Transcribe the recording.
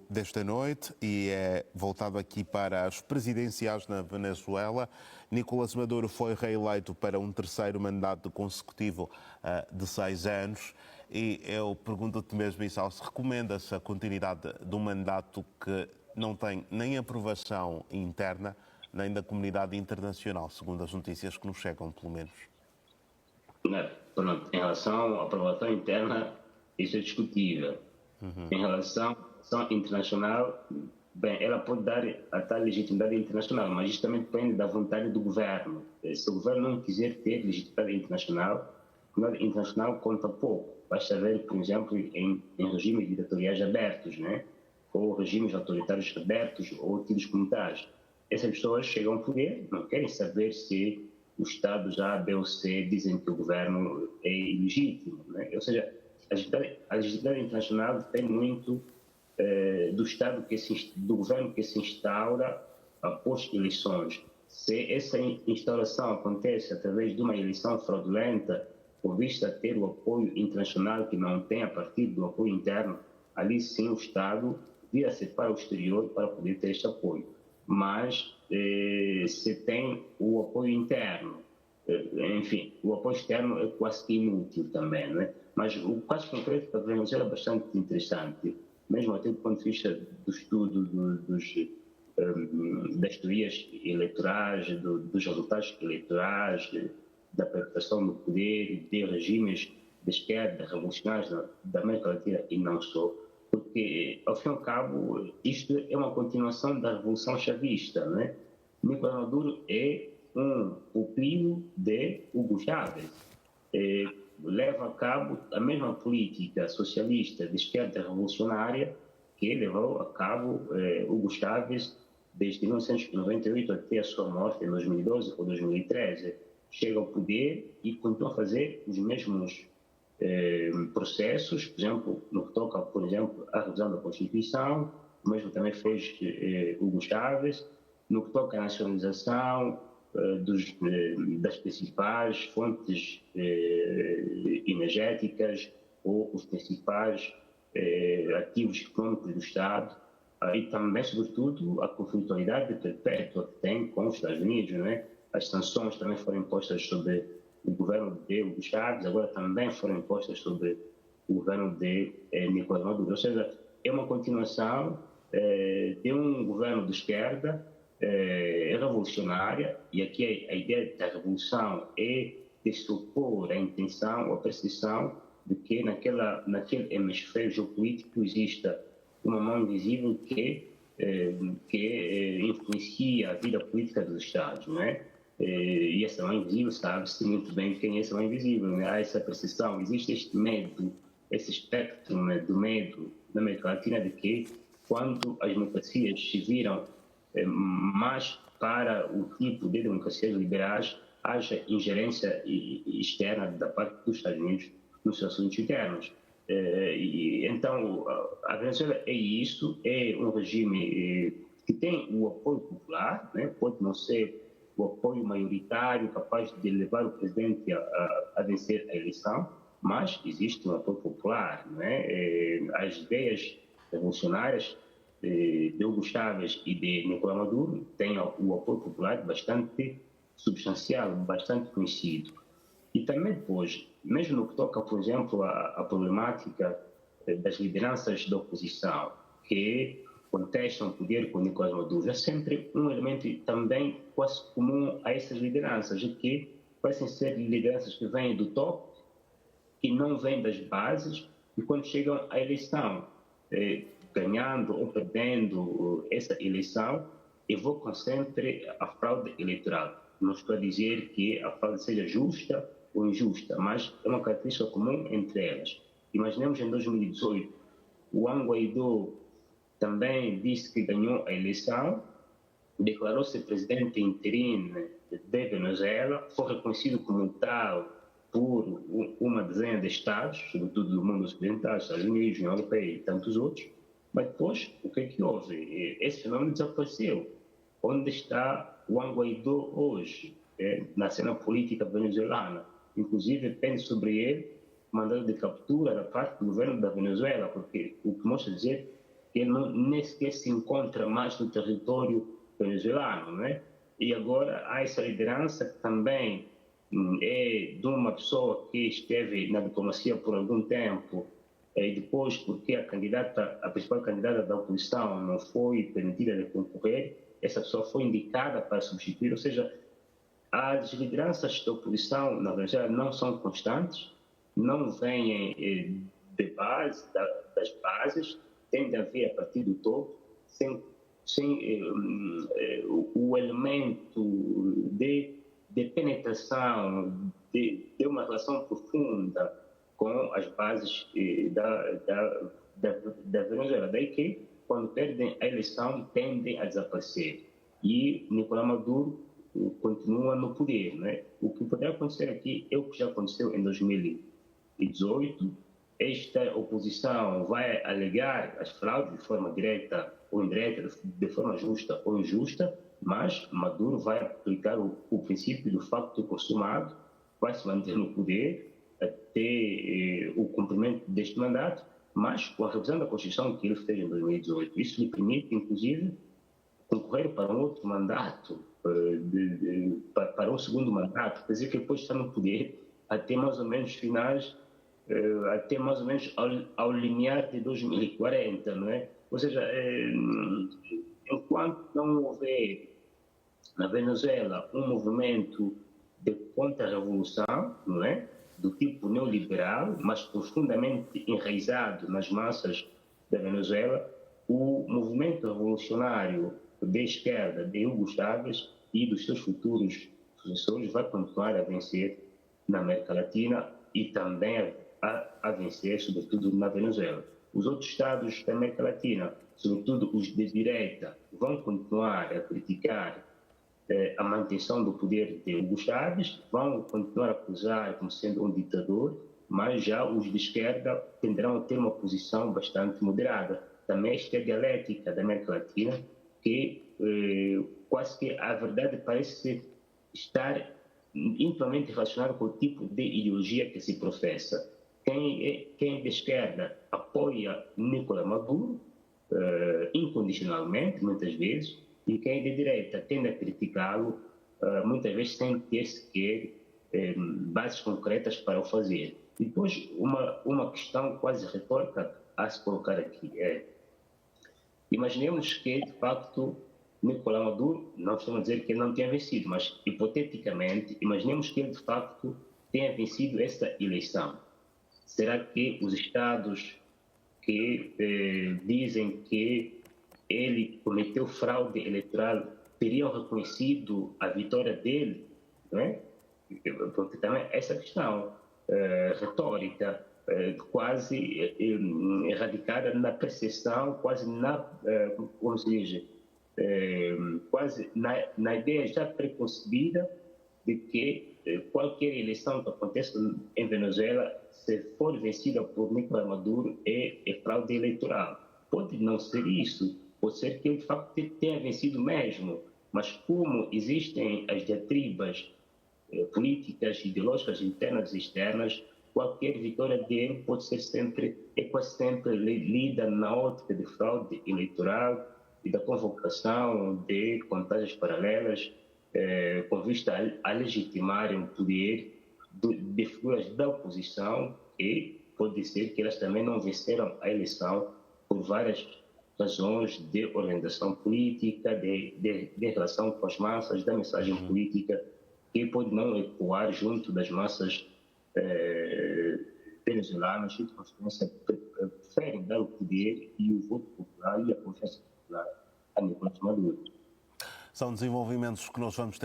Desta noite e é voltado aqui para as presidenciais na Venezuela. Nicolás Maduro foi reeleito para um terceiro mandato consecutivo de 6 anos e eu pergunto-te mesmo, Issal, se recomendas a continuidade de um mandato que não tem nem aprovação interna nem da comunidade internacional, segundo as notícias que nos chegam, pelo menos. Pronto, em relação à aprovação interna, isso é discutível. Em relação à internacional, bem, ela pode dar a tal legitimidade internacional, mas isso também depende da vontade do governo. Se o governo não quiser ter legitimidade internacional, a comunidade internacional conta pouco. Basta ver, por exemplo, em regimes ditatoriais abertos, né? Ou regimes autoritários abertos ou tidos como tais. Essas pessoas chegam ao poder, não querem saber se o Estado já, B ou C, dizem que o governo é ilegítimo, né? Ou seja, a legitimidade internacional depende muito do Estado, do governo que se instaura após eleições. Se essa instauração acontece através de uma eleição fraudulenta, por vista ter o apoio internacional que não tem a partir do apoio interno, ali sim o Estado vira-se para o exterior para poder ter este apoio. Mas se tem o apoio interno, enfim, o apoio externo é quase que inútil também, não é? Mas o caso concreto da Venezuela é bastante interessante, mesmo até do ponto de vista do estudo das teorias eleitorais, dos resultados eleitorais, da perpetuação do poder, de regimes de esquerda, revolucionários da América Latina e não só, porque, ao fim e ao cabo, isto é uma continuação da Revolução Chavista, não é? Nicolás Maduro é um pupilo de Hugo Chávez. Leva a cabo a mesma política socialista de esquerda revolucionária que levou a cabo Hugo Chávez desde 1998 até a sua morte em 2012 ou 2013. Chega ao poder e continua a fazer os mesmos processos, por exemplo, no que toca, por exemplo, à revisão da Constituição, o mesmo também fez Hugo Chávez, no que toca à nacionalização das principais fontes energéticas ou os principais ativos econômicos do Estado, e também, sobretudo, a conflitualidade perpétua que tem com os Estados Unidos, não é? As sanções também foram impostas sobre o governo de Hugo Chávez, agora também foram impostas sobre o governo de Nicolás Maduro. Ou seja, é uma continuação de um governo de esquerda revolucionária, e aqui a ideia da revolução é de se opor à intenção ou à percepção de que naquele hemisfério geopolítico exista uma mão invisível que influencia a vida política dos Estados, não é? E essa mão invisível, sabe-se muito bem quem é essa mão invisível, né? Há essa percepção, existe este medo, esse espectro, né, do medo na América Latina de que quando as democracias se viram mais para o tipo de democracias liberais, haja ingerência externa da parte dos Estados Unidos nos seus assuntos internos. Então, a Venezuela é isso, é um regime que tem o apoio popular, né? Pode não ser o apoio maioritário capaz de levar o presidente a vencer a eleição, mas existe um apoio popular, né? As ideias revolucionárias de Hugo Chávez e de Nicolás Maduro têm o apoio popular bastante substancial, bastante conhecido. E também depois, mesmo no que toca, por exemplo, à problemática das lideranças da oposição, que contestam o poder com Nicolás Maduro, é sempre um elemento também quase comum a essas lideranças, que parecem ser lideranças que vêm do topo e não vêm das bases, e quando chegam à eleição, ganhando ou perdendo essa eleição, evocam sempre a fraude eleitoral. Não estou a dizer que a fraude seja justa ou injusta, mas é uma característica comum entre elas. Imaginemos em 2018, o Juan Guaidó também disse que ganhou a eleição, declarou-se presidente interino de Venezuela, foi reconhecido como tal por uma dezena de estados, sobretudo do mundo ocidental, Estados Unidos, União Europeia e tantos outros, mas depois, o que é que houve? Esse fenômeno desapareceu. Onde está o Juan Guaidó hoje, na cena política venezuelana? Inclusive, pende sobre ele mandado de captura da parte do governo da Venezuela, porque o que mostra dizer que ele nem sequer se encontra mais no território venezuelano, não é? E agora há essa liderança que também é de uma pessoa que esteve na diplomacia por algum tempo e depois, porque a principal candidata da oposição não foi permitida de concorrer, essa pessoa foi indicada para substituir, ou seja, as lideranças da oposição na Venezuela não são constantes, não vêm das bases, tendem a vir a partir do topo, sem o elemento de penetração, de uma relação profunda com as bases da Venezuela. Daí que, quando perdem a eleição, tendem a desaparecer. E Nicolás Maduro continua no poder, né? O que poderá acontecer aqui é o que já aconteceu em 2018. Esta oposição vai alegar as fraudes de forma direta ou indireta, de forma justa ou injusta, mas Maduro vai aplicar o princípio do facto consumado, vai se manter no poder até o cumprimento deste mandato, mas com a revisão da Constituição que ele fez em 2018. Isso lhe permite, inclusive, concorrer para um outro mandato, para um segundo mandato, quer dizer que depois está no poder até mais ou menos até mais ou menos ao limiar de 2040, não é? Ou seja, enquanto não houver na Venezuela um movimento de contra-revolução, não é? Do tipo neoliberal, mas profundamente enraizado nas massas da Venezuela, o movimento revolucionário da esquerda de Hugo Chávez e dos seus futuros sucessores vai continuar a vencer na América Latina e também a vencer, sobretudo, na Venezuela. Os outros estados da América Latina, sobretudo os de direita, vão continuar a criticar a manutenção do poder de Hugo Chávez, vão continuar a acusar como sendo um ditador, mas já os de esquerda tenderão a ter uma posição bastante moderada. Também esta dialética da América Latina, que quase que a verdade parece estar intimamente relacionada com o tipo de ideologia que se professa. Quem é de esquerda apoia Nicolás Maduro incondicionalmente, muitas vezes, e quem é de direita tende a criticá-lo, muitas vezes sem ter sequer bases concretas para o fazer. E depois, uma questão quase retórica a se colocar aqui é: imaginemos que, de facto, Nicolás Maduro, não estamos a dizer que ele não tenha vencido, mas, hipoteticamente, imaginemos que ele, de facto, tenha vencido essa eleição. Será que os estados que dizem que ele cometeu fraude eleitoral teriam reconhecido a vitória dele? Não é? Porque também essa questão retórica, quase radicada na percepção, quase como se diz, quase na ideia já preconcebida de que qualquer eleição que aconteça em Venezuela, se for vencida por Nicolás Maduro, é fraude eleitoral. Pode não ser isso, pode ser que ele de facto tenha vencido mesmo, mas como existem as diatribas políticas, ideológicas internas e externas, qualquer vitória dele pode ser quase sempre lida na ótica de fraude eleitoral e da convocação de contagens paralelas, com vista a legitimarem o poder de figuras da oposição, e pode ser que elas também não venceram a eleição por várias razões de organização política, de relação com as massas, da mensagem política, que pode não ecoar junto das massas venezuelanas, que de consequência preferem dar o poder e o voto popular e a confiança popular a Nicolás Maduro. São desenvolvimentos que nós vamos ter